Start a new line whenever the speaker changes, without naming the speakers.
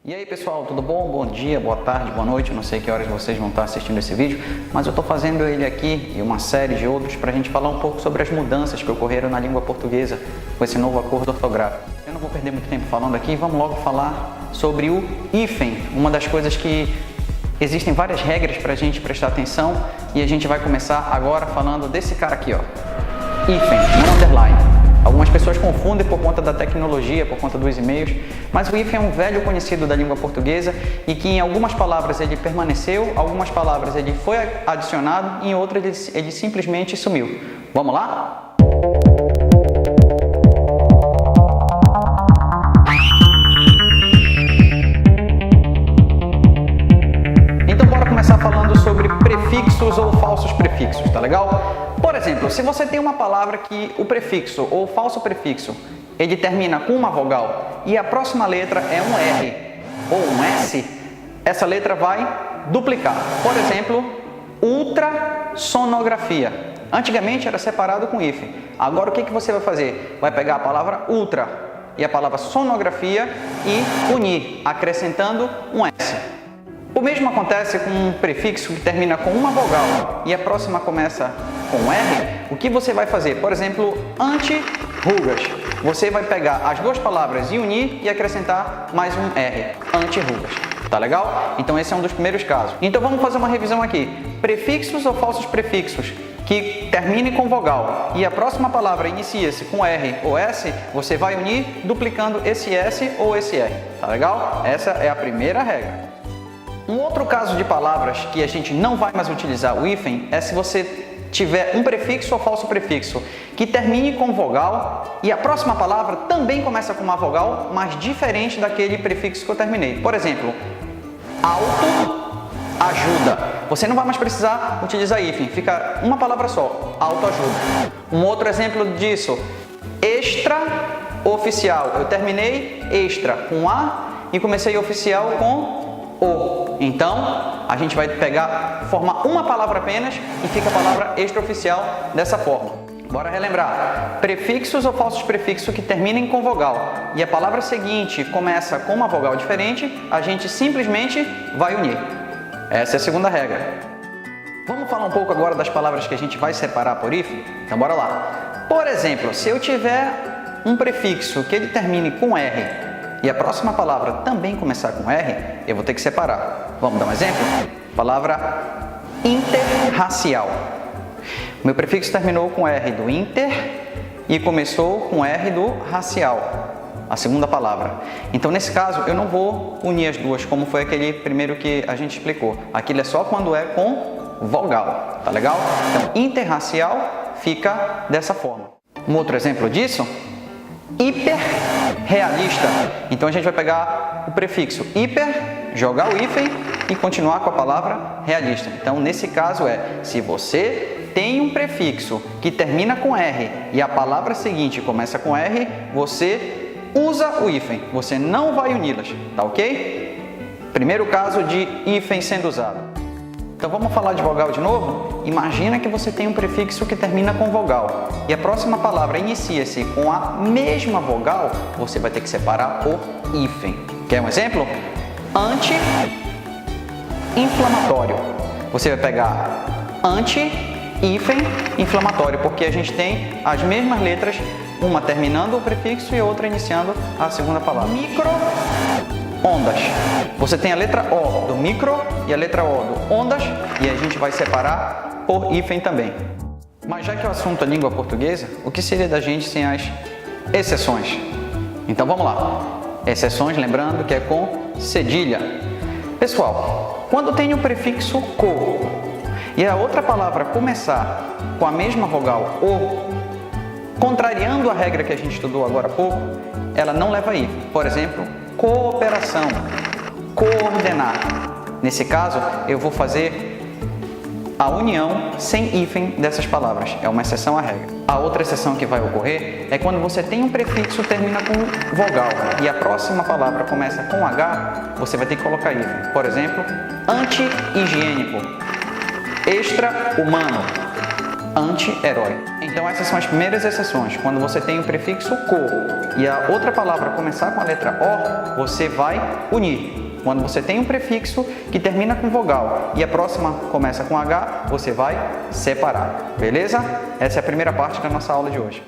E aí pessoal, tudo bom? Bom dia, boa tarde, boa noite, não sei que horas vocês vão estar assistindo esse vídeo, mas eu estou fazendo ele aqui e uma série de outros para a gente falar um pouco sobre as mudanças que ocorreram na língua portuguesa com esse novo acordo ortográfico. Eu não vou perder muito tempo falando aqui, vamos logo falar sobre o hífen, uma das coisas que existem várias regras para a gente prestar atenção e a gente vai começar agora falando desse cara aqui, ó, hífen, não underline. Algumas pessoas confundem por conta da tecnologia, por conta dos e-mails, mas o hífen é um velho conhecido da língua portuguesa e que em algumas palavras ele permaneceu, algumas palavras ele foi adicionado e em outras ele simplesmente sumiu. Vamos lá? Então bora começar falando sobre prefixos ou falsos prefixos, tá legal? Por exemplo, se você tem uma palavra que o prefixo ou falso prefixo ele termina com uma vogal e a próxima letra é um R ou um S, essa letra vai duplicar. Por exemplo, ultrassonografia. Antigamente era separado com hífen. Agora o que você vai fazer? Vai pegar a palavra ultra e a palavra sonografia e unir, acrescentando um S. O mesmo acontece com um prefixo que termina com uma vogal e a próxima começa com R. O que você vai fazer? Por exemplo, anti-rugas. Você vai pegar as duas palavras e unir e acrescentar mais um R. Anti-rugas. Tá legal? Então esse é um dos primeiros casos. Então vamos fazer uma revisão aqui. Prefixos ou falsos prefixos que terminem com vogal e a próxima palavra inicia-se com R ou S, você vai unir duplicando esse S ou esse R. Tá legal? Essa é a primeira regra. Um outro caso de palavras que a gente não vai mais utilizar o hífen é se você tiver um prefixo ou falso prefixo que termine com vogal e a próxima palavra também começa com uma vogal, mas diferente daquele prefixo que eu terminei. Por exemplo, autoajuda. Você não vai mais precisar utilizar hífen, fica uma palavra só, autoajuda. Um outro exemplo disso, extraoficial. Eu terminei extra com A e comecei oficial com O. Então, a gente vai formar uma palavra apenas e fica a palavra extraoficial dessa forma. Bora relembrar. Prefixos ou falsos prefixos que terminem com vogal e a palavra seguinte começa com uma vogal diferente, a gente simplesmente vai unir. Essa é a segunda regra. Vamos falar um pouco agora das palavras que a gente vai separar por hífen? Então, bora lá. Por exemplo, se eu tiver um prefixo que ele termine com R e a próxima palavra também começar com R, eu vou ter que separar. Vamos dar um exemplo? Palavra interracial. Meu prefixo terminou com R do inter e começou com R do racial, a segunda palavra. Então, nesse caso, eu não vou unir as duas, como foi aquele primeiro que a gente explicou. Aquilo é só quando é com vogal, tá legal? Então, interracial fica dessa forma. Um outro exemplo disso? Hiperrealista. Então a gente vai pegar o prefixo hiper, jogar o hífen e continuar com a palavra realista. Então nesse caso se você tem um prefixo que termina com R e a palavra seguinte começa com R, você usa o hífen, você não vai uni-las, tá ok? Primeiro caso de hífen sendo usado. Então vamos falar de vogal de novo? Imagina que você tem um prefixo que termina com vogal e a próxima palavra inicia-se com a mesma vogal, você vai ter que separar por hífen. Quer um exemplo? Anti-inflamatório. Você vai pegar anti-hífen inflamatório, porque a gente tem as mesmas letras, uma terminando o prefixo e outra iniciando a segunda palavra. Micro-ondas. Você tem a letra O do micro e a letra O do ondas e a gente vai separar por hífen também. Mas já que o assunto é língua portuguesa, o que seria da gente sem as exceções? Então vamos lá. Exceções, lembrando que é com cedilha. Pessoal, quando tem o prefixo co e a outra palavra começar com a mesma vogal O, contrariando a regra que a gente estudou agora há pouco, ela não leva hífen. Por exemplo, cooperação, coordenar. Nesse caso, eu vou fazer a união sem hífen dessas palavras. É uma exceção à regra. A outra exceção que vai ocorrer é quando você tem um prefixo que termina com vogal e a próxima palavra começa com H, você vai ter que colocar hífen. Por exemplo, anti-higiênico, extra-humano, anti-herói. Então essas são as primeiras exceções. Quando você tem o prefixo co e a outra palavra começar com a letra o, você vai unir. Quando você tem um prefixo que termina com vogal e a próxima começa com H, você vai separar. Beleza? Essa é a primeira parte da nossa aula de hoje.